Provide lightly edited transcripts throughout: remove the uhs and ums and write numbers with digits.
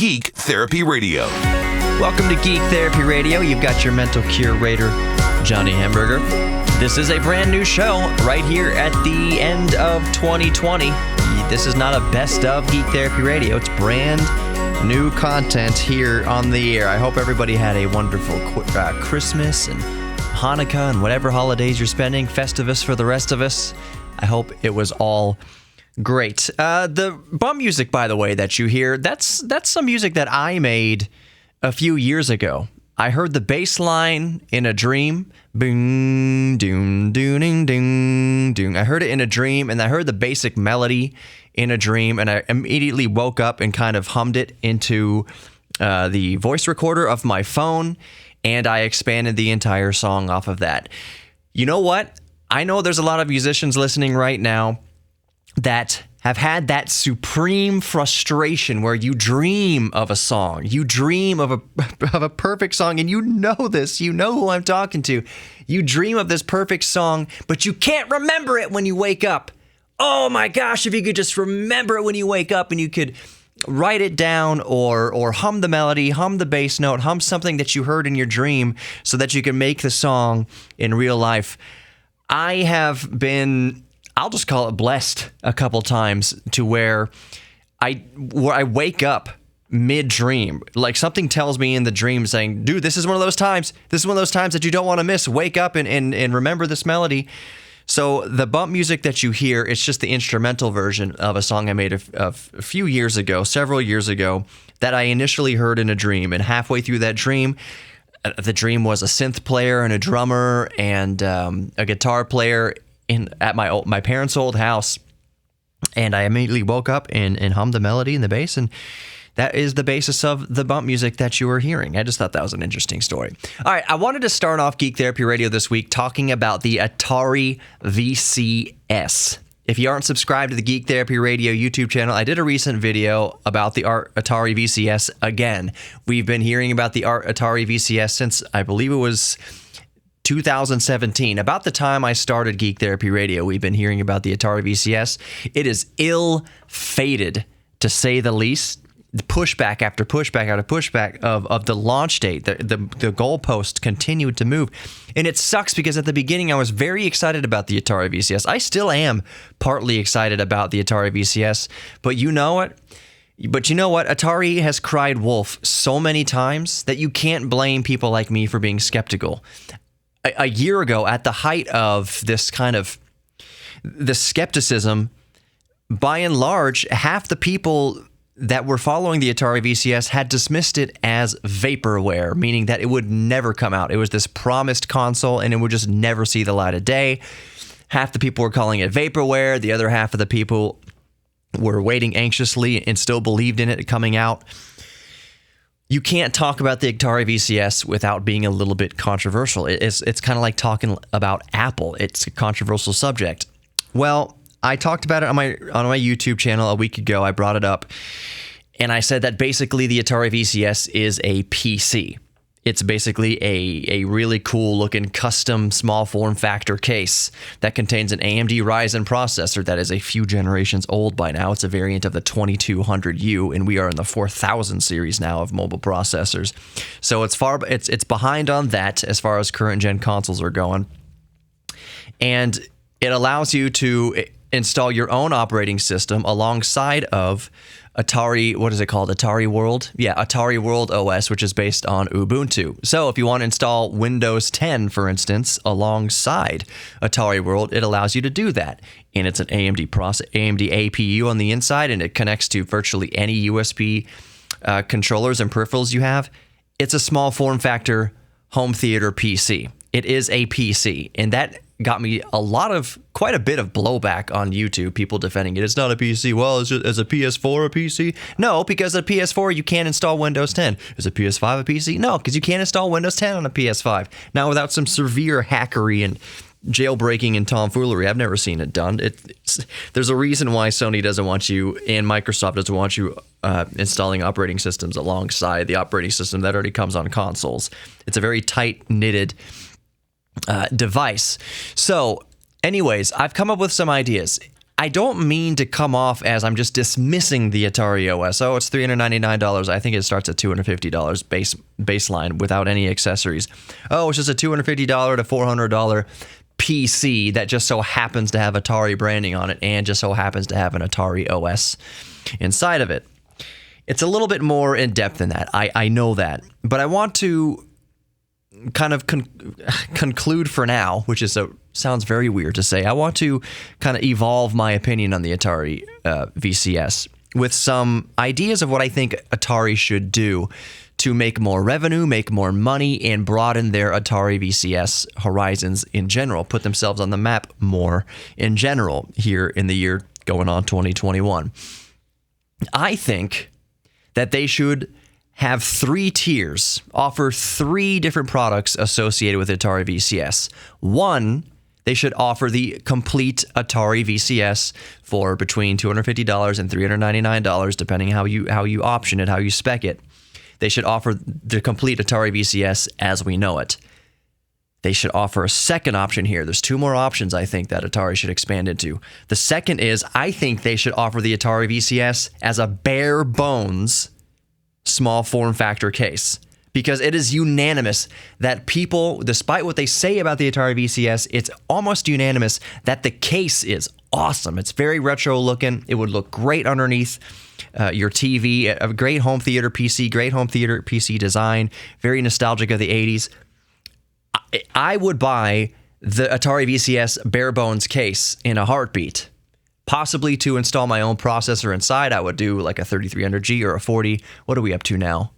Geek Therapy Radio. Welcome to Geek Therapy Radio. You've got your mental curator, Johnny Hamburger. This is a brand new show right here at the end of 2020. This is not a best of Geek Therapy Radio. It's brand new content here on the air. I hope everybody had a wonderful Christmas and Hanukkah and whatever holidays you're spending, Festivus for the rest of us. I hope it was all great. The bump music, by the way, that you hear, that's some music that I made a few years ago. I heard the bass line in a dream. Boom, doom, dooning, ding, doom. I heard it in a dream, and I heard the basic melody in a dream, and I immediately woke up and kind of hummed it into the voice recorder of my phone, and I expanded the entire song off of that. You know what? I know there's a lot of musicians listening right now that have had that supreme frustration where you dream of a song, you dream of a perfect song, and you know this, you know who I'm talking to. You dream of this perfect song, but you can't remember it when you wake up. Oh my gosh, if you could just remember it when you wake up and you could write it down or hum the melody, hum the bass note, hum something that you heard in your dream so that you can make the song in real life. I have been, I'll just call it blessed a couple times to where I wake up mid-dream. Like something tells me in the dream saying, dude, this is one of those times. This is one of those times that you don't want to miss. Wake up and remember this melody. So the bump music that you hear, it's just the instrumental version of a song I made a few years ago, several years ago, that I initially heard in a dream. And halfway through that dream, the dream was a synth player and a drummer and a guitar player at my parents' old house, and I immediately woke up and hummed the melody and the bass, and that is the basis of the bump music that you were hearing. I just thought that was an interesting story. All right, I wanted to start off Geek Therapy Radio this week talking about the Atari VCS. If you aren't subscribed to the Geek Therapy Radio YouTube channel, I did a recent video about the Atari VCS again. We've been hearing about the Atari VCS since, I believe it was 2017. About the time I started Geek Therapy Radio, we've been hearing about the Atari VCS. It is ill-fated, to say the least. Pushback after pushback after pushback of the launch date. The goalpost continued to move. And it sucks because at the beginning I was very excited about the Atari VCS. I still am partly excited about the Atari VCS. But you know what? Atari has cried wolf so many times that you can't blame people like me for being skeptical. A year ago, at the height of this kind of the skepticism, by and large, half the people that were following the Atari VCS had dismissed it as vaporware, meaning that it would never come out. It was this promised console, and it would just never see the light of day. Half the people were calling it vaporware. The other half of the people were waiting anxiously and still believed in it coming out. You can't talk about the Atari VCS without being a little bit controversial. It's kind of like talking about Apple. It's a controversial subject. Well, I talked about it on my YouTube channel a week ago. I brought it up, and I said that basically the Atari VCS is a PC. It's basically a really cool looking custom small form factor case that contains an AMD Ryzen processor that is a few generations old by now. It's a variant of the 2200U, and we are in the 4000 series now of mobile processors. So it's behind on that as far as current gen consoles are going. And it allows you to install your own operating system alongside of Atari, what is it called? Atari World? Yeah, Atari World OS, which is based on Ubuntu. So if you want to install Windows 10, for instance, alongside Atari World, it allows you to do that. And it's an AMD APU on the inside, and it connects to virtually any USB controllers and peripherals you have. It's a small form factor home theater PC. It is a PC, and that got me quite a bit of blowback on YouTube, people defending it. It's not a PC. Well, is a PS4 a PC? No, because a PS4, you can't install Windows 10. Is a PS5 a PC? No, because you can't install Windows 10 on a PS5. Now, without some severe hackery and jailbreaking and tomfoolery, I've never seen it done. There's a reason why Sony doesn't want you and Microsoft doesn't want you installing operating systems alongside the operating system that already comes on consoles. It's a very tight-knitted device. So anyways, I've come up with some ideas. I don't mean to come off as I'm just dismissing the Atari OS. Oh, it's $399. I think it starts at $250 baseline without any accessories. Oh, it's just a $250 to $400 PC that just so happens to have Atari branding on it and just so happens to have an Atari OS inside of it. It's a little bit more in depth than that. I know that. But I want to kind of conclude for now, which sounds very weird to say. I want to kind of evolve my opinion on the Atari VCS with some ideas of what I think Atari should do to make more revenue, make more money, and broaden their Atari VCS horizons in general, put themselves on the map more in general here in the year going on 2021. I think that they should have 3 tiers, offer 3 different products associated with Atari VCS. 1, they should offer the complete Atari VCS for between $250 and $399, depending how you option it, how you spec it. They should offer the complete Atari VCS as we know it. They should offer a second option here. There's 2 more options I think that Atari should expand into. The second is I think they should offer the Atari VCS as a bare bones small form factor case, because it is unanimous that people, despite what they say about the Atari VCS, it's almost unanimous that the case is awesome. It's very retro looking. It would look great underneath your TV, a great home theater PC design, very nostalgic of the 80s. I would buy the Atari VCS bare bones case in a heartbeat. Possibly to install my own processor inside, I would do like a 3300G or a 40. What are we up to now?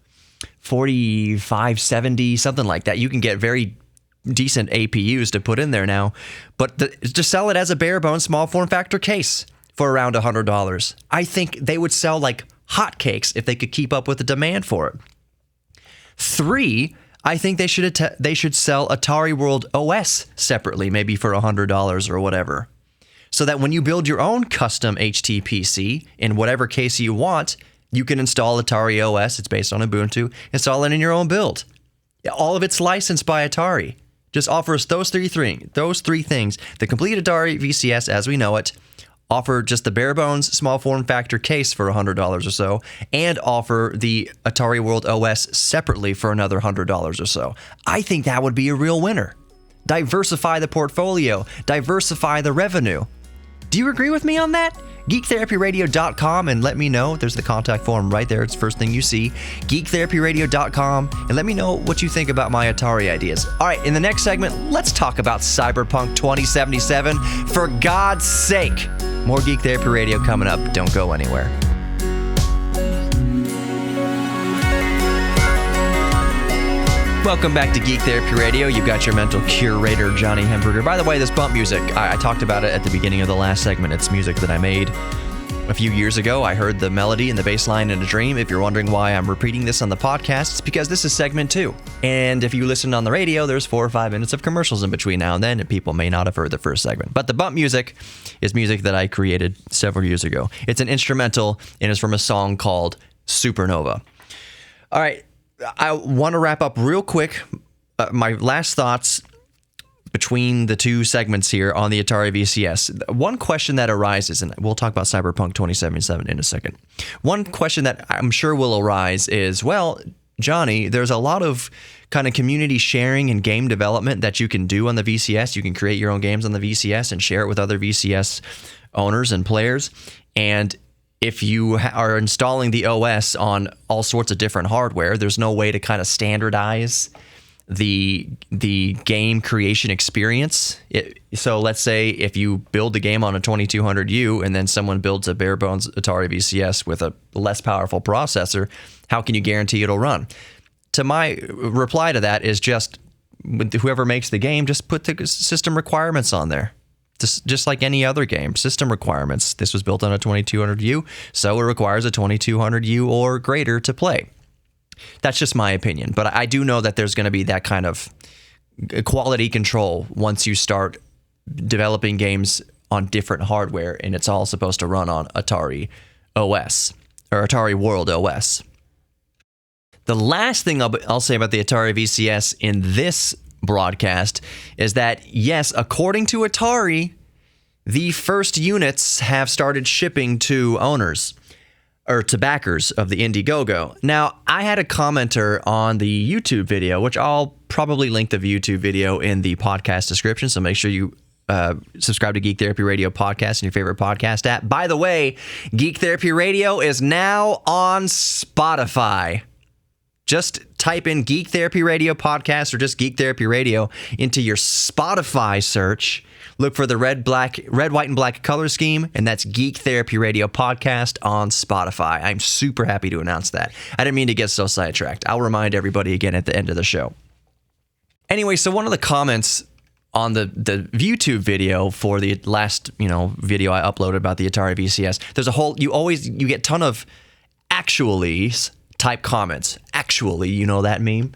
4570, something like that. You can get very decent APUs to put in there now. But to sell it as a bare bones small form factor case for around $100, I think they would sell like hotcakes if they could keep up with the demand for it. 3, I think they should sell Atari World OS separately, maybe for $100 or whatever. So that when you build your own custom HTPC in whatever case you want, you can install Atari OS. It's based on Ubuntu. Install it in your own build. All of it's licensed by Atari. Just offers those three things. The complete Atari VCS as we know it, offer just the bare bones small form factor case for $100 or so, and offer the Atari World OS separately for another $100 or so. I think that would be a real winner. Diversify the portfolio. Diversify the revenue. Do you agree with me on that? GeekTherapyRadio.com and let me know. There's the contact form right there. It's the first thing you see. GeekTherapyRadio.com and let me know what you think about my Atari ideas. All right, in the next segment, let's talk about Cyberpunk 2077. For God's sake, more Geek Therapy Radio coming up. Don't go anywhere. Welcome back to Geek Therapy Radio. You've got your mental curator, Johnny Hemberger. By the way, this bump music, I talked about it at the beginning of the last segment. It's music that I made a few years ago. I heard the melody and the bass line in a dream. If you're wondering why I'm repeating this on the podcast, it's because this is segment 2. And if you listen on the radio, there's 4 or 5 minutes of commercials in between now and then, and people may not have heard the first segment. But the bump music is music that I created several years ago. It's an instrumental, and it's from a song called Supernova. All right. I want to wrap up real quick my last thoughts between the 2 segments here on the Atari VCS. One question that arises, and we'll talk about Cyberpunk 2077 in a second. One question that I'm sure will arise is, well, Johnny, there's a lot of kind of community sharing and game development that you can do on the VCS. You can create your own games on the VCS and share it with other VCS owners and players. And if you are installing the OS on all sorts of different hardware, there's no way to kind of standardize the game creation experience. So let's say if you build the game on a 2200U and then someone builds a bare bones Atari VCS with a less powerful processor, how can you guarantee it'll run? To my reply to that is just whoever makes the game, just put the system requirements on there. Just like any other game, system requirements. This was built on a 2200U, so it requires a 2200U or greater to play. That's just my opinion, but I do know that there's going to be that kind of quality control once you start developing games on different hardware, and it's all supposed to run on Atari OS, or Atari World OS. The last thing I'll say about the Atari VCS in this broadcast is that, yes, according to Atari, the first units have started shipping to owners or to backers of the Indiegogo. Now, I had a commenter on the YouTube video, which I'll probably link the YouTube video in the podcast description, so make sure you subscribe to Geek Therapy Radio podcast in your favorite podcast app. By the way, Geek Therapy Radio is now on Spotify. Just type in Geek Therapy Radio podcast or just Geek Therapy Radio into your Spotify search. Look for the red, white, and black color scheme, and that's Geek Therapy Radio podcast on Spotify. I'm super happy to announce that. I didn't mean to get so sidetracked. I'll remind everybody again at the end of the show. Anyway, so one of the comments on the YouTube video for the last, video I uploaded about the Atari VCS, there's a whole, you get a ton of actuallys type comments. Actually, you know that meme?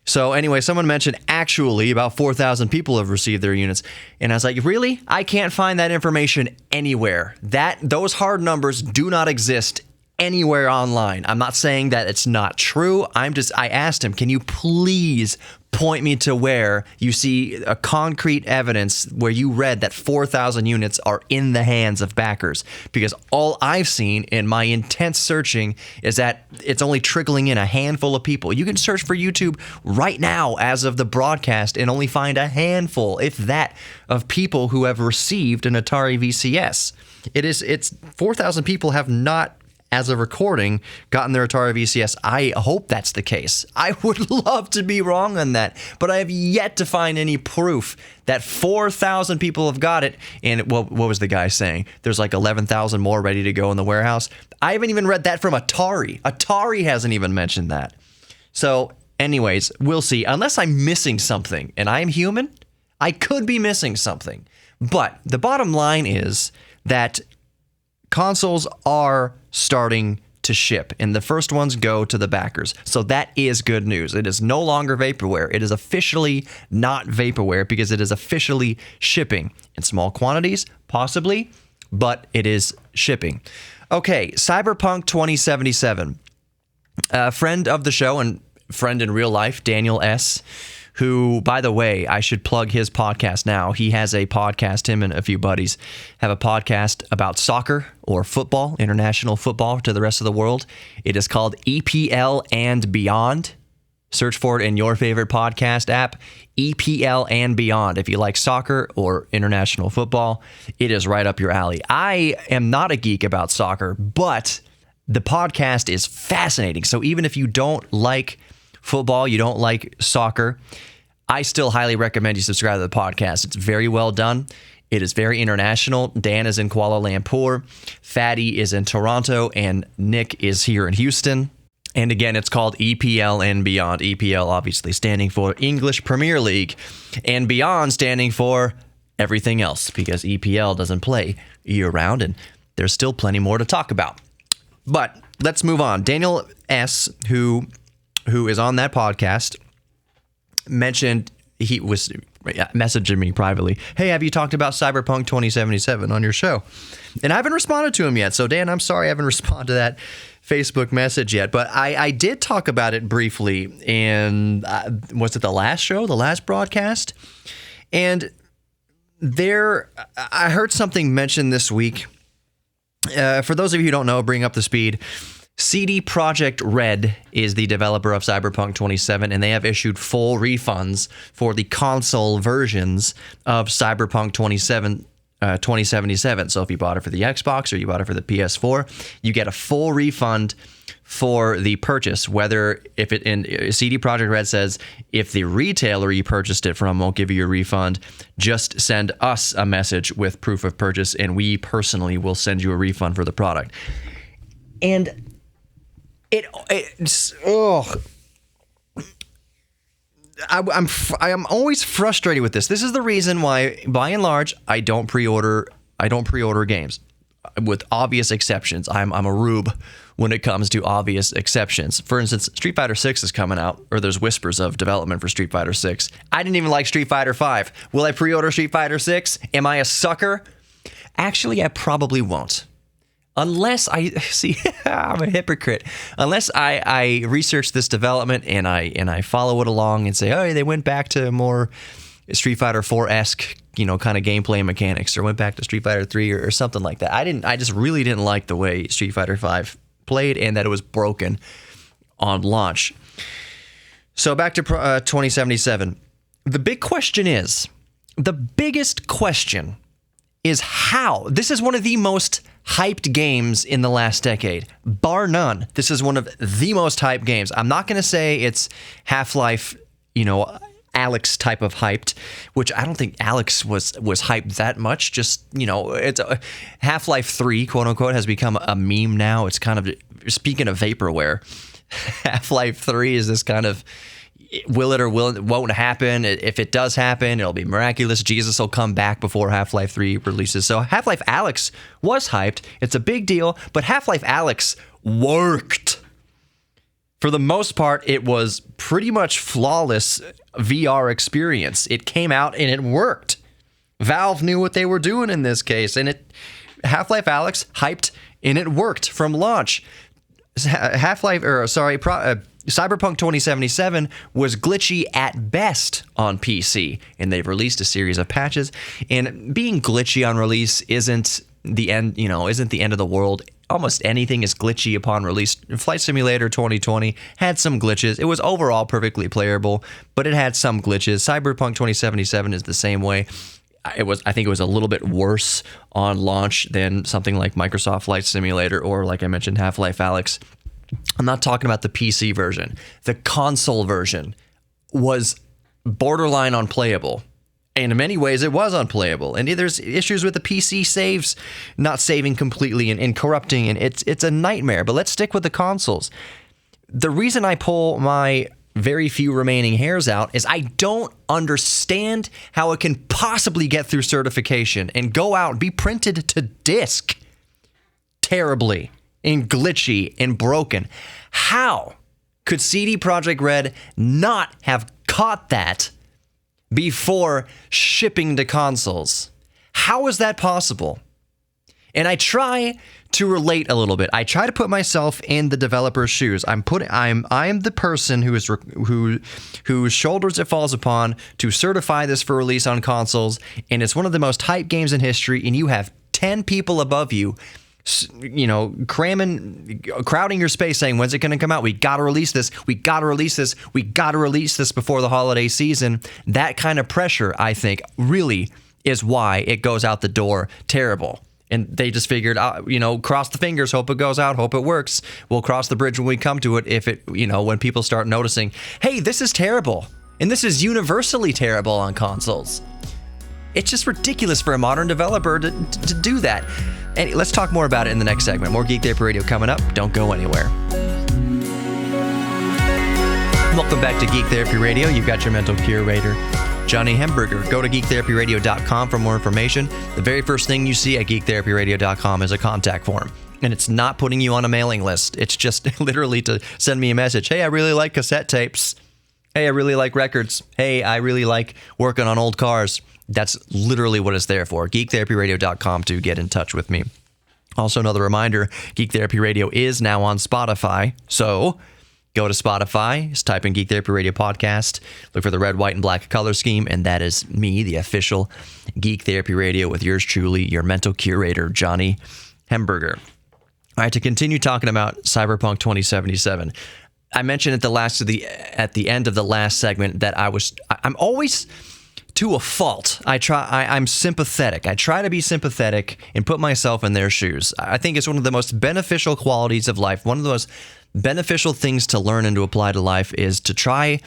So anyway, someone mentioned actually about 4,000 people have received their units. And I was like, really? I can't find that information anywhere. Those hard numbers do not exist anywhere online. I'm not saying that it's not true. I asked him, can you please point me to where you see a concrete evidence where you read that 4,000 units are in the hands of backers? Because all I've seen in my intense searching is that it's only trickling in a handful of people. You can search for YouTube right now as of the broadcast and only find a handful, if that, of people who have received an Atari VCS. It's 4,000 people have not, as of recording, gotten their Atari VCS. I hope that's the case. I would love to be wrong on that, but I have yet to find any proof that 4,000 people have got it. And what was the guy saying? There's like 11,000 more ready to go in the warehouse. I haven't even read that from Atari. Atari hasn't even mentioned that. So anyways, we'll see. Unless I'm missing something, and I'm human, I could be missing something. But the bottom line is that consoles are starting to ship, and the first ones go to the backers. So that is good news. It is no longer vaporware. It is officially not vaporware because it is officially shipping in small quantities, possibly, but it is shipping. Okay, Cyberpunk 2077. A friend of the show and friend in real life, Daniel S., who, by the way, I should plug his podcast now. He has a podcast, him and a few buddies have a podcast about soccer or football, international football to the rest of the world. It is called EPL and Beyond. Search for it in your favorite podcast app, EPL and Beyond. If you like soccer or international football, it is right up your alley. I am not a geek about soccer, but the podcast is fascinating. So even if you don't like football, you don't like soccer, I still highly recommend you subscribe to the podcast. It's very well done. It is very international. Dan is in Kuala Lumpur, Fatty is in Toronto, and Nick is here in Houston. And again, it's called EPL and Beyond. EPL obviously standing for English Premier League, and Beyond standing for everything else, because EPL doesn't play year-round, and there's still plenty more to talk about. But let's move on. Daniel S., who is on that podcast, mentioned, he was messaging me privately, hey, have you talked about Cyberpunk 2077 on your show? And I haven't responded to him yet. So Dan, I'm sorry I haven't responded to that Facebook message yet, but I did talk about it briefly in, was it the last show, the last broadcast? And I heard something mentioned this week. For those of you who don't know, bring up the speed. CD Projekt Red is the developer of Cyberpunk 2077, and they have issued full refunds for the console versions of Cyberpunk 2077. So if you bought it for the Xbox or you bought it for the PS4, you get a full refund for the purchase. Whether if it in CD Projekt Red says if the retailer you purchased it from won't give you a refund, just send us a message with proof of purchase, and we personally will send you a refund for the product. And I am always frustrated with this. This is the reason why, by and large, I don't pre-order games, with obvious exceptions. I'm a rube when it comes to obvious exceptions. For instance, Street Fighter 6 is coming out, or there's whispers of development for Street Fighter 6. I didn't even like Street Fighter 5. Will I pre-order Street Fighter 6? Am I a sucker? Actually, I probably won't. Unless I see, I'm a hypocrite. Unless I research this development and I follow it along and say, oh, they went back to more Street Fighter 4-esque, kind of gameplay mechanics, or went back to Street Fighter 3 or something like that. I just really didn't like the way Street Fighter 5 played, and that it was broken on launch. So back to 2077. The biggest question is how. This is one of the most hyped games in the last decade, bar none. This is one of the most hyped games. I'm not going to say it's Half-Life, Alex type of hyped, which I don't think Alex was hyped that much. Just, it's Half-Life 3, quote unquote, has become a meme now. It's kind of, speaking of vaporware, Half-Life 3 is this kind of, will it or won't happen. If it does happen, it'll be miraculous. Jesus will come back before Half-Life 3 releases. So Half-Life Alex was hyped. It's a big deal, but Half-Life Alex worked. For the most part, it was pretty much flawless VR experience. It came out and it worked. Valve knew what they were doing in this case, and Half-Life Alex hyped and it worked from launch. Cyberpunk 2077 was glitchy at best on PC, and they've released a series of patches. And being glitchy on release isn't the end, isn't the end of the world. Almost anything is glitchy upon release. Flight Simulator 2020 had some glitches. It was overall perfectly playable, but it had some glitches. Cyberpunk 2077 is the same way. I think it was a little bit worse on launch than something like Microsoft Flight Simulator or, like I mentioned, Half-Life Alex. I'm not talking about the PC version. The console version was borderline unplayable. And in many ways, it was unplayable. And there's issues with the PC saves not saving completely and corrupting. And it's a nightmare. But let's stick with the consoles. The reason I pull my very few remaining hairs out is I don't understand how it can possibly get through certification and go out and be printed to disc terribly and glitchy and broken. How could CD Projekt Red not have caught that before shipping to consoles? How is that possible? And I try to relate a little bit. I try to put myself in the developer's shoes. I'm the person whose shoulders it falls upon to certify this for release on consoles, and it's one of the most hyped games in history, and you have 10 people above you, crowding your space saying, when's it going to come out? We got to release this. We got to release this. We got to release this before the holiday season. That kind of pressure, I think, really is why it goes out the door terrible. And they just figured, cross the fingers, hope it goes out, hope it works. We'll cross the bridge when we come to it when people start noticing, hey, this is terrible. And this is universally terrible on consoles. It's just ridiculous for a modern developer to do that. And let's talk more about it in the next segment. More Geek Therapy Radio coming up. Don't go anywhere. Welcome back to Geek Therapy Radio. You've got your mental curator, Johnny Hemberger. Go to geektherapyradio.com for more information. The very first thing you see at geektherapyradio.com is a contact form. And it's not putting you on a mailing list. It's just literally to send me a message. Hey, I really like cassette tapes. Hey, I really like records. Hey, I really like working on old cars. That's literally what it's there for. geektherapyradio.com to get in touch with me. Also, another reminder, Geek Therapy Radio is now on Spotify. So go to Spotify, just type in Geek Therapy Radio Podcast, look for the red, white, and black color scheme, and that is me, the official Geek Therapy Radio with yours truly, your mental curator, Johnny Hemberger. All right, to continue talking about Cyberpunk 2077, I mentioned at the end of the last segment that I'm always to a fault. I'm sympathetic. I try to be sympathetic and put myself in their shoes. I think it's one of the most beneficial qualities of life. One of the most beneficial things to learn and to apply to life is to try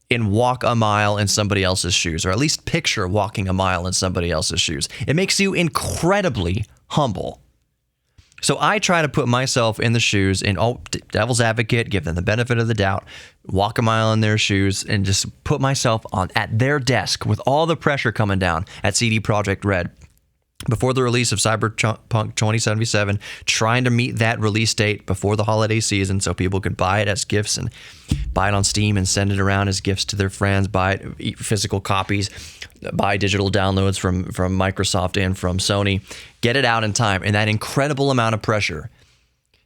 and walk a mile in somebody else's shoes, or at least picture walking a mile in somebody else's shoes. It makes you incredibly humble. So I try to put myself in the shoes and devil's advocate, give them the benefit of the doubt, walk a mile in their shoes, and just put myself at their desk with all the pressure coming down at CD Projekt Red before the release of Cyberpunk 2077, trying to meet that release date before the holiday season so people could buy it as gifts and buy it on Steam and send it around as gifts to their friends, buy it, physical copies, buy digital downloads from Microsoft and from Sony, get it out in time. And that incredible amount of pressure.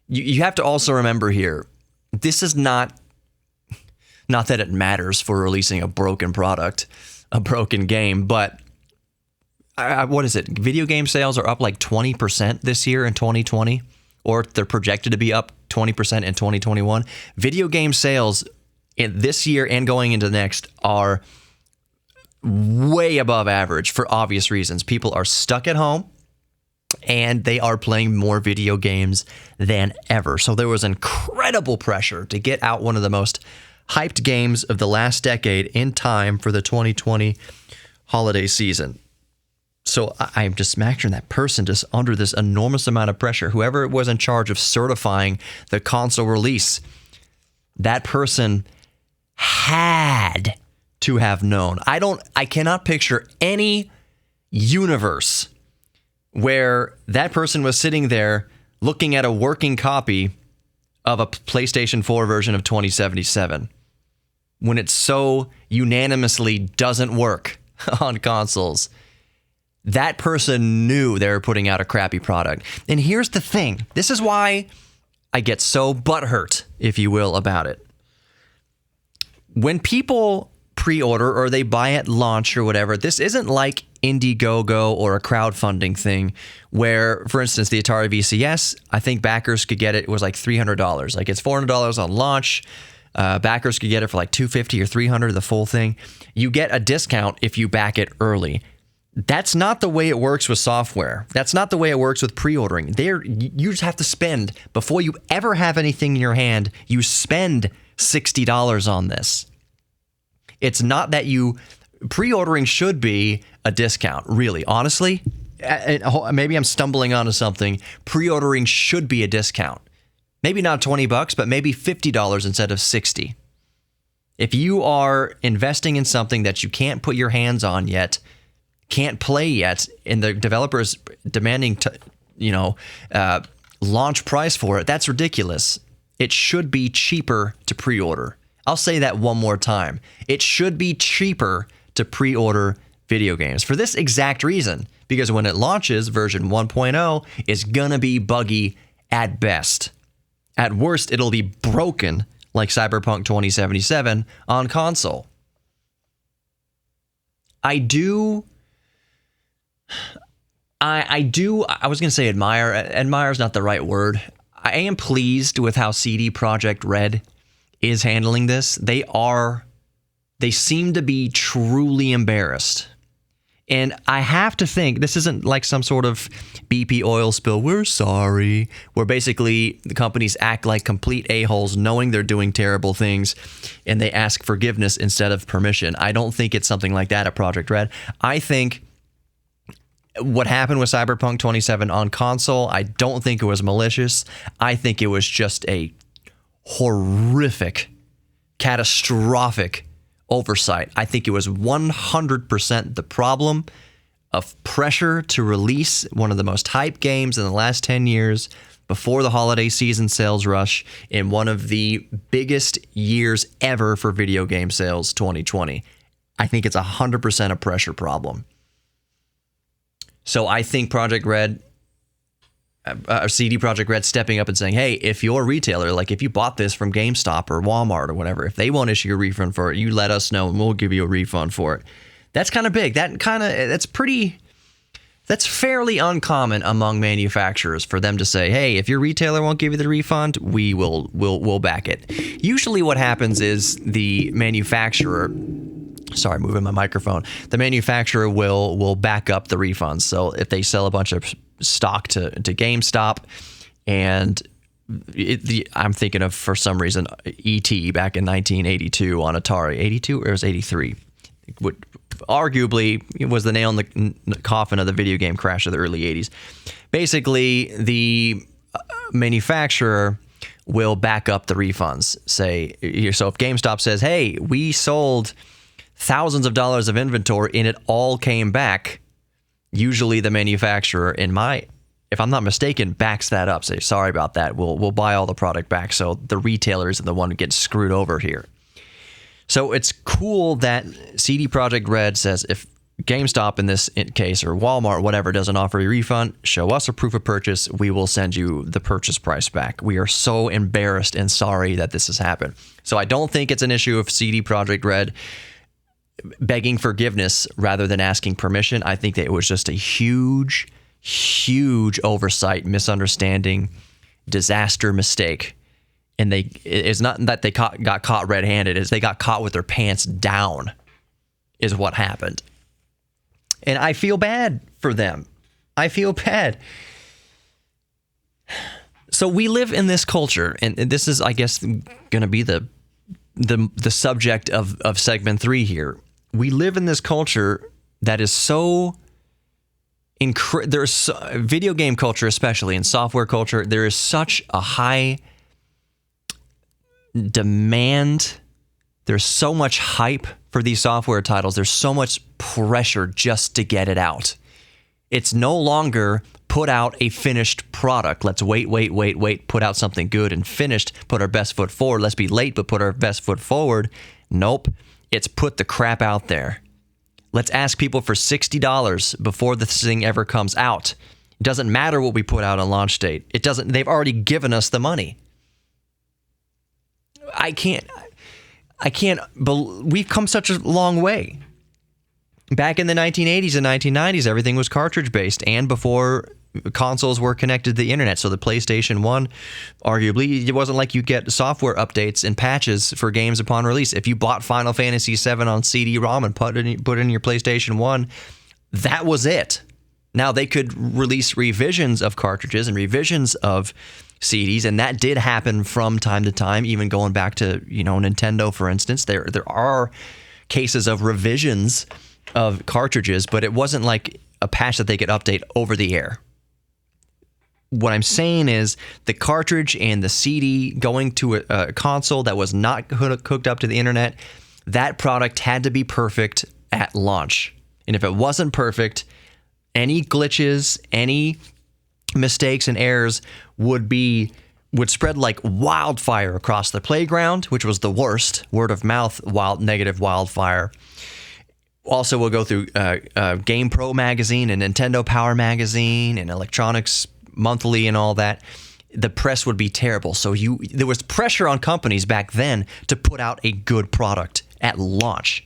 You have to also remember here, this is not that it matters for releasing a broken product. a broken game, but what is it? Video game sales are up like 20% this year in 2020, or they're projected to be up 20% in 2021. Video game sales in this year and going into next are way above average for obvious reasons. People are stuck at home and they are playing more video games than ever. So there was incredible pressure to get out one of the most hyped games of the last decade in time for the 2020 holiday season. So I'm just imagining that person just under this enormous amount of pressure, whoever was in charge of certifying the console release, that person had to have known. I cannot picture any universe where that person was sitting there looking at a working copy of a PlayStation 4 version of 2077 when it so unanimously doesn't work on consoles. That person knew they were putting out a crappy product. And here's the thing. This is why I get so butthurt, if you will, about it. When people pre-order or they buy at launch or whatever, this isn't like Indiegogo or a crowdfunding thing where, for instance, the Atari VCS, I think backers could get it. It was like $300. Like it's $400 on launch. Backers could get it for like $250 or $300, the full thing. You get a discount if you back it early. That's not the way it works with software. That's not the way it works with pre-ordering. You just have to spend, before you ever have anything in your hand, you spend $60 on this. It's not that pre-ordering should be a discount, really. Honestly, maybe I'm stumbling onto something. Pre-ordering should be a discount. Maybe not $20, but maybe $50 instead of $60. If you are investing in something that you can't put your hands on yet, can't play yet, and the developer is demanding launch price for it, that's ridiculous. It should be cheaper to pre-order. I'll say that one more time. It should be cheaper to pre-order video games for this exact reason, because when it launches, version 1.0 is gonna be buggy at best. At worst, it'll be broken like Cyberpunk 2077 on console. I was going to say admire. Admire is not the right word. I am pleased with how CD Projekt Red is handling this. They seem to be truly embarrassed. And I have to think this isn't like some sort of BP oil spill. We're sorry. Where basically the companies act like complete a-holes knowing they're doing terrible things and they ask forgiveness instead of permission. I don't think it's something like that at Project Red. I think what happened with Cyberpunk 27 on console, I don't think it was malicious. I think it was just a horrific, catastrophic oversight. I think it was 100% the problem of pressure to release one of the most hyped games in the last 10 years before the holiday season sales rush in one of the biggest years ever for video game sales, 2020. I think it's 100% a pressure problem. So I think Project Red, CD Projekt Red stepping up and saying, hey, if you're a retailer, like if you bought this from GameStop or Walmart or whatever, if they won't issue a refund for it, you let us know and we'll give you a refund for it. That's kind of big. That's fairly uncommon among manufacturers for them to say, hey, if your retailer won't give you the refund, we'll back it. Usually what happens is the manufacturer, sorry, moving my microphone, the manufacturer will back up the refunds. So if they sell a bunch of stock to GameStop, and I'm thinking of, for some reason, E.T. back in 1982 on Atari. 82 or it was 83? Arguably, it was the nail in the coffin of the video game crash of the early 80s. Basically, the manufacturer will back up the refunds. So if GameStop says, hey, we sold thousands of dollars of inventory and it all came back, usually the manufacturer, if I'm not mistaken, backs that up. Say, sorry about that. We'll buy all the product back. So the retailer is the one who gets screwed over here. So it's cool that CD Projekt Red says if GameStop in this case or Walmart, whatever, doesn't offer a refund, show us a proof of purchase. We will send you the purchase price back. We are so embarrassed and sorry that this has happened. So I don't think it's an issue of CD Projekt Red begging forgiveness rather than asking permission. I think that it was just a huge, huge oversight, misunderstanding, disaster, mistake. And it's not that they got caught red-handed, it's they got caught with their pants down is what happened. And I feel bad for them. I feel bad. So we live in this culture, and this is, I guess, going to be the subject of segment 3 here. We live in this culture that is so there's video game culture, especially in software culture, there is such a high demand. There's so much hype for these software titles. There's so much pressure just to get it out. It's no longer put out a finished product. Let's wait, put out something good and finished, put our best foot forward. Let's be late, but put our best foot forward. Nope. It's put the crap out there. Let's ask people for $60 before this thing ever comes out. It doesn't matter what we put out on launch date. They've already given us the money. We've come such a long way. Back in the 1980s and 1990s, everything was cartridge-based, and before consoles were connected to the internet. So the PlayStation 1, arguably, it wasn't like you get software updates and patches for games upon release. If you bought Final Fantasy VII on CD-ROM and put it in your PlayStation 1, that was it. Now, they could release revisions of cartridges and revisions of CDs, and that did happen from time to time, even going back to, Nintendo, for instance. There are cases of revisions of cartridges, but it wasn't like a patch that they could update over the air. What I'm saying is the cartridge and the CD going to a console that was not hooked up to the internet, that product had to be perfect at launch. And if it wasn't perfect, any glitches, any mistakes and errors would spread like wildfire across the playground, which was the worst. Word of mouth, negative wildfire. Also, we'll go through GamePro magazine and Nintendo Power magazine and Electronics Monthly and all that. The press would be terrible. So there was pressure on companies back then to put out a good product at launch.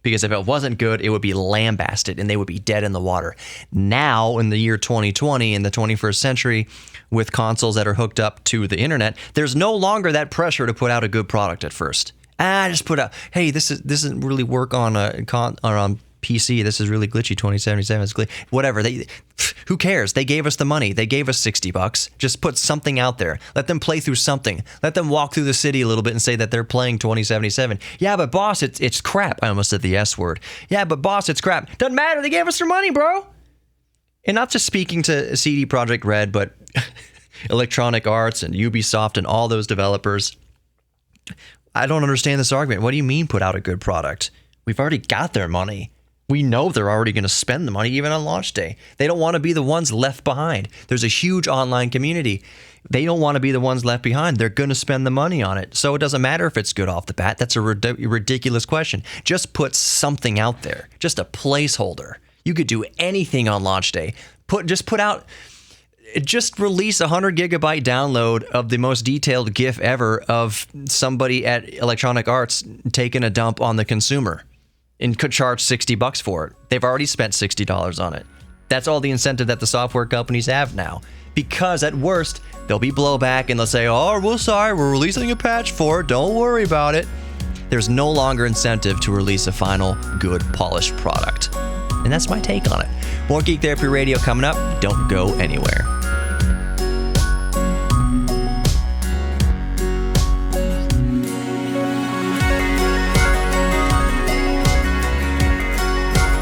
Because if it wasn't good, it would be lambasted and they would be dead in the water. Now, in the year 2020, in the 21st century, with consoles that are hooked up to the internet, there's no longer that pressure to put out a good product at first. Just put out, hey, this doesn't really work on on PC. This is really glitchy. 2077 is glitchy. Whatever. Who cares? They gave us the money. They gave us $60. Just put something out there. Let them play through something. Let them walk through the city a little bit and say that they're playing 2077. Yeah, but boss, it's crap. I almost said the S word. Yeah, but boss, it's crap. Doesn't matter. They gave us their money, bro. And not just speaking to CD Projekt Red, but Electronic Arts and Ubisoft and all those developers. I don't understand this argument. What do you mean put out a good product? We've already got their money. We know they're already going to spend the money even on launch day. They don't want to be the ones left behind. There's a huge online community. They don't want to be the ones left behind. They're going to spend the money on it. So it doesn't matter if it's good off the bat. That's a ridiculous question. Just put something out there. Just a placeholder. You could do anything on launch day. Just release a 100 gigabyte download of the most detailed GIF ever of somebody at Electronic Arts taking a dump on the consumer and could charge $60 for it. They've already spent $60 on it. That's all the incentive that the software companies have now. Because at worst, there'll be blowback and they'll say, oh, we're releasing a patch for it. Don't worry about it. There's no longer incentive to release a final, good, polished product. And that's my take on it. More Geek Therapy Radio coming up. Don't go anywhere.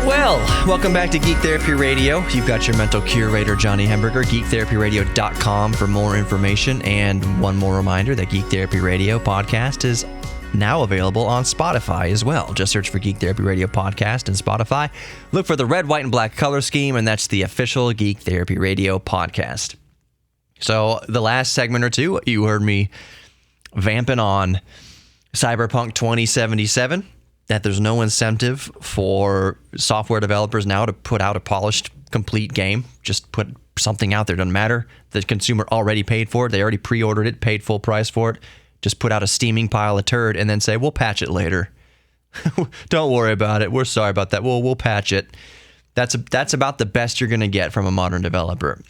Well, welcome back to Geek Therapy Radio. You've got your mental curator, Johnny Hemberger, geektherapyradio.com for more information. And one more reminder that Geek Therapy Radio podcast is now available on Spotify as well. Just search for Geek Therapy Radio podcast and Spotify. Look for the red, white, and black color scheme, and that's the official Geek Therapy Radio podcast. So the last segment or two, you heard me vamping on Cyberpunk 2077. That there's no incentive for software developers now to put out a polished, complete game. Just put something out there. Doesn't matter. The consumer already paid for it. They already pre-ordered it, paid full price for it. Just put out a steaming pile of turd and then say, we'll patch it later. Don't worry about it. We're sorry about that. We'll patch it. That's about the best you're going to get from a modern developer.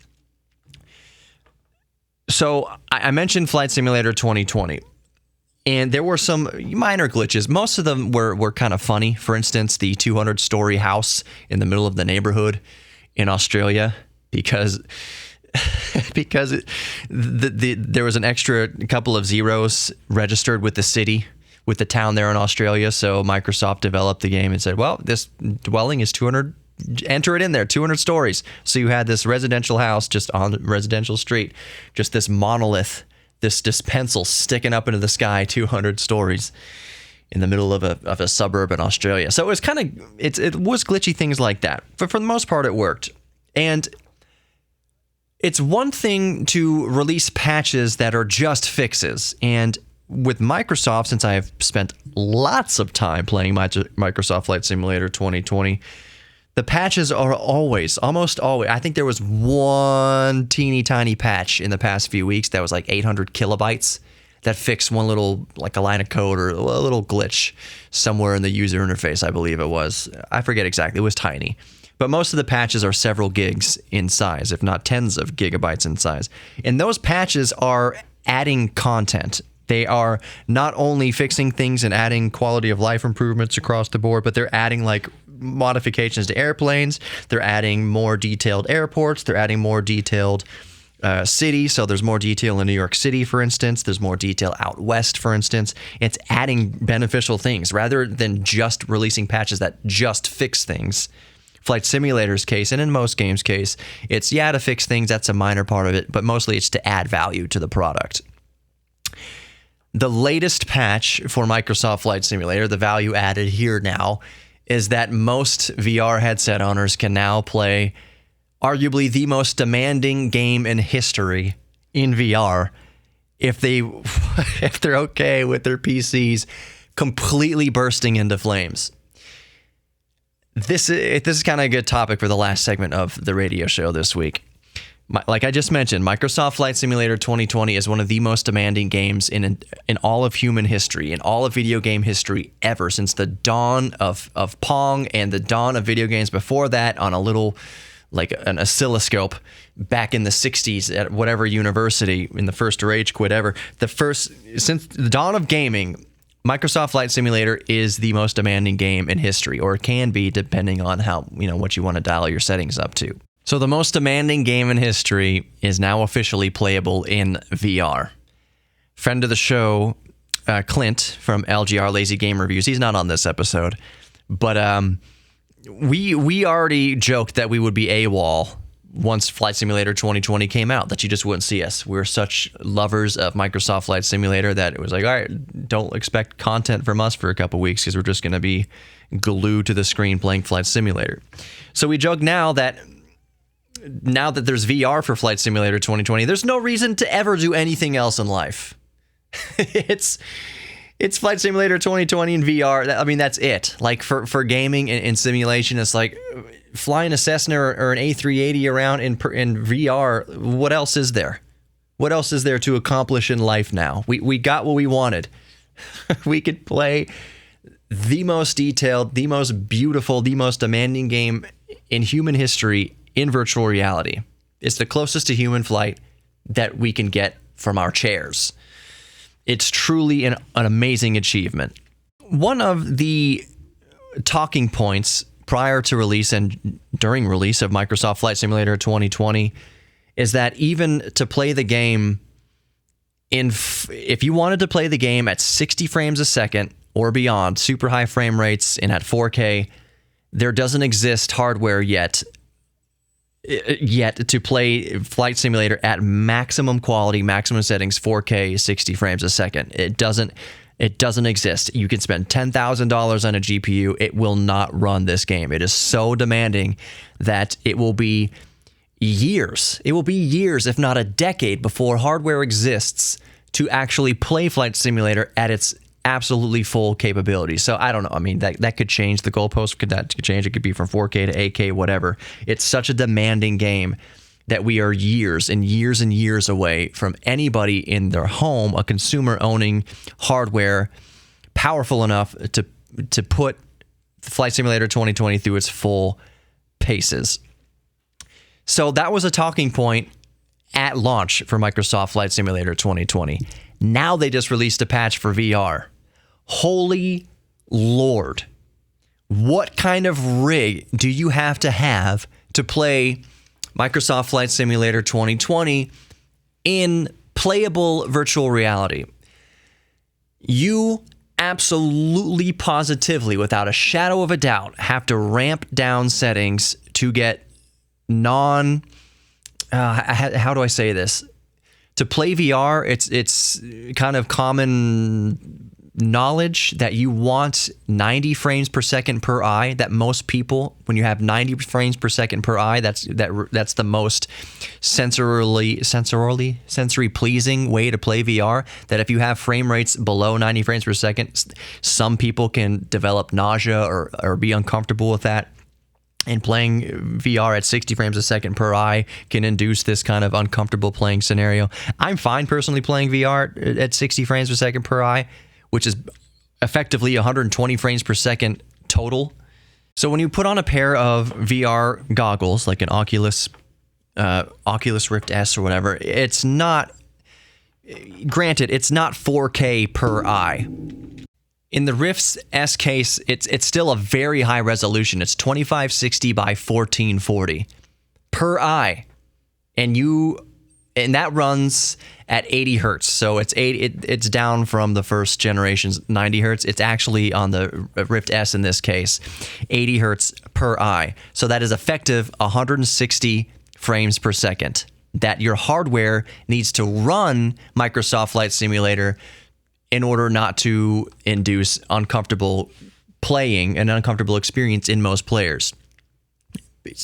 So I mentioned Flight Simulator 2020, and there were some minor glitches. Most of them were kind of funny. For instance, the 200-story house in the middle of the neighborhood in Australia, because there was an extra couple of zeros registered with the city, with the town there in Australia. So Microsoft developed the game and said, well, this dwelling is 200. Enter it in there, 200 stories. So you had this residential house just on the residential street, just this monolith, this pencil sticking up into the sky, 200 stories in the middle of a suburb in Australia. So it was it was glitchy things like that. But for the most part, it worked. And it's one thing to release patches that are just fixes. And with Microsoft, since I have spent lots of time playing Microsoft Flight Simulator 2020, the patches are almost always, I think there was one teeny tiny patch in the past few weeks that was like 800 kilobytes that fixed one little, like a line of code or a little glitch somewhere in the user interface, I believe it was. I forget exactly. It was tiny. But most of the patches are several gigs in size, if not tens of gigabytes in size. And those patches are adding content. They are not only fixing things and adding quality of life improvements across the board, but they're adding like modifications to airplanes. They're adding more detailed airports. They're adding more detailed cities. So there's more detail in New York City, for instance. There's more detail out west, for instance. It's adding beneficial things rather than just releasing patches that just fix things. Flight Simulator's case, and in most games' case, it's to fix things. That's a minor part of it, but mostly it's to add value to the product. The latest patch for Microsoft Flight Simulator, the value added here now, is that most VR headset owners can now play arguably the most demanding game in history in VR if they're okay with their PCs completely bursting into flames. This is kind of a good topic for the last segment of the radio show this week. Like I just mentioned, Microsoft Flight Simulator 2020 is one of the most demanding games in all of human history, in all of video game history ever, since the dawn of Pong and the dawn of video games before that on a little, like an oscilloscope back in the 60s at whatever university, in the first rage quit ever. Since the dawn of gaming, Microsoft Flight Simulator is the most demanding game in history, or it can be depending on how, what you want to dial your settings up to. So the most demanding game in history is now officially playable in VR. Friend of the show, Clint from LGR Lazy Game Reviews, he's not on this episode, but we already joked that we would be AWOL once Flight Simulator 2020 came out, that you just wouldn't see us. We're such lovers of Microsoft Flight Simulator that it was like, all right, don't expect content from us for a couple weeks because we're just going to be glued to the screen playing Flight Simulator. So we joke now that there's VR for Flight Simulator 2020, there's no reason to ever do anything else in life. It's Flight Simulator 2020 in VR. I mean, that's it. Like for gaming and simulation, it's like flying a Cessna or an A380 around in VR. What else is there? What else is there to accomplish in life now? We got what we wanted. We could play the most detailed, the most beautiful, the most demanding game in human history in virtual reality. It's the closest to human flight that we can get from our chairs. It's truly an amazing achievement. One of the talking points prior to release and during release of Microsoft Flight Simulator 2020 is that even to play the game if you wanted to play the game at 60 frames a second or beyond, super high frame rates and at 4K, there doesn't exist hardware yet to play Flight Simulator at maximum quality, maximum settings, 4K, 60 frames a second. It doesn't exist. You can spend $10,000 on a GPU. It will not run this game. It is so demanding that it will be years. It will be years, if not a decade, before hardware exists to actually play Flight Simulator at its absolutely full capability. So I don't know. I mean, that could change. The goalpost could change. It could be from 4K to 8K, whatever. It's such a demanding game that we are years and years and years away from anybody in their home, a consumer owning hardware powerful enough put Flight Simulator 2020 through its full paces. So that was a talking point at launch for Microsoft Flight Simulator 2020. Now they just released a patch for VR. Holy Lord. What kind of rig do you have to play Microsoft Flight Simulator 2020 in playable virtual reality? You absolutely, positively, without a shadow of a doubt, have to ramp down settings to get how do I say this? To play VR, it's kind of common knowledge that you want 90 frames per second per eye. That most people, when you have 90 frames per second per eye, that's the most sensory pleasing way to play VR. That if you have frame rates below 90 frames per second, some people can develop nausea or be uncomfortable with that. And playing VR at 60 frames a second per eye can induce this kind of uncomfortable playing scenario. I'm fine personally playing VR at 60 frames per second per eye, which is effectively 120 frames per second total. So when you put on a pair of VR goggles, like an Oculus Rift S or whatever, it's not 4K per eye. In the Rift S case, it's still a very high resolution. It's 2560 by 1440 per eye. And that runs at 80 hertz. So it's down from the first generation's 90 hertz. It's actually on the Rift S in this case, 80 hertz per eye. So that is effective 160 frames per second that your hardware needs to run Microsoft Flight Simulator in order not to induce uncomfortable playing and uncomfortable experience in most players.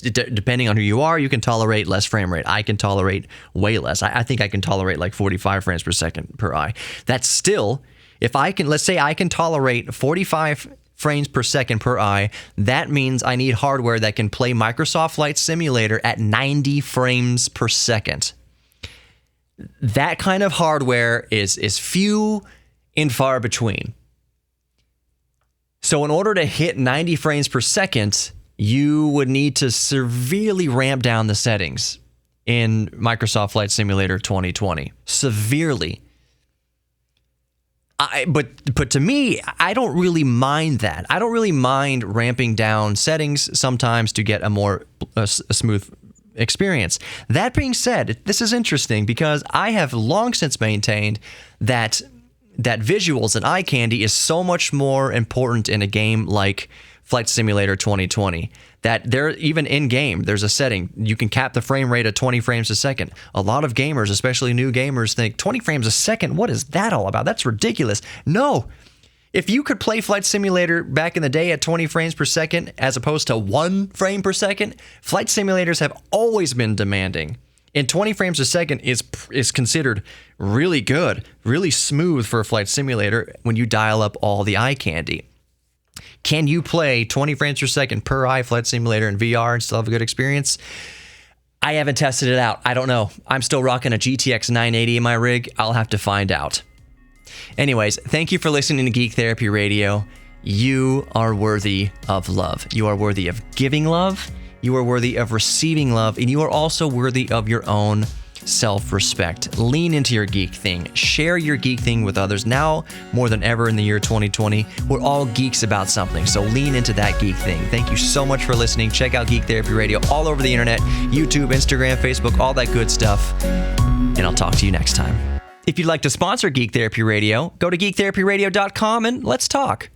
Depending on who you are, you can tolerate less frame rate. I can tolerate way less. I think I can tolerate like 45 frames per second per eye. That's still, let's say I can tolerate 45 frames per second per eye, that means I need hardware that can play Microsoft Flight Simulator at 90 frames per second. That kind of hardware is few and far between. So in order to hit 90 frames per second, you would need to severely ramp down the settings in Microsoft Flight Simulator 2020. Severely. But to me, I don't really mind that. I don't really mind ramping down settings sometimes to get a smooth experience. That being said, this is interesting because I have long since maintained that visuals and eye candy is so much more important in a game like Flight Simulator 2020 that even in game there's a setting you can cap the frame rate at 20 frames a second. A lot of gamers, especially new gamers, think 20 frames a second, what is that all about? That's ridiculous. No. If you could play Flight Simulator back in the day at 20 frames per second as opposed to 1 frame per second, flight simulators have always been demanding. And 20 frames a second is considered really good, really smooth for a flight simulator when you dial up all the eye candy. Can you play 20 frames per second per eye Flight Simulator in VR and still have a good experience? I haven't tested it out. I don't know. I'm still rocking a GTX 980 in my rig. I'll have to find out. Anyways, thank you for listening to Geek Therapy Radio. You are worthy of love. You are worthy of giving love. You are worthy of receiving love, and you are also worthy of your own self-respect. Lean into your geek thing. Share your geek thing with others. Now, more than ever in the year 2020, we're all geeks about something, so lean into that geek thing. Thank you so much for listening. Check out Geek Therapy Radio all over the internet, YouTube, Instagram, Facebook, all that good stuff, and I'll talk to you next time. If you'd like to sponsor Geek Therapy Radio, go to geektherapyradio.com and let's talk.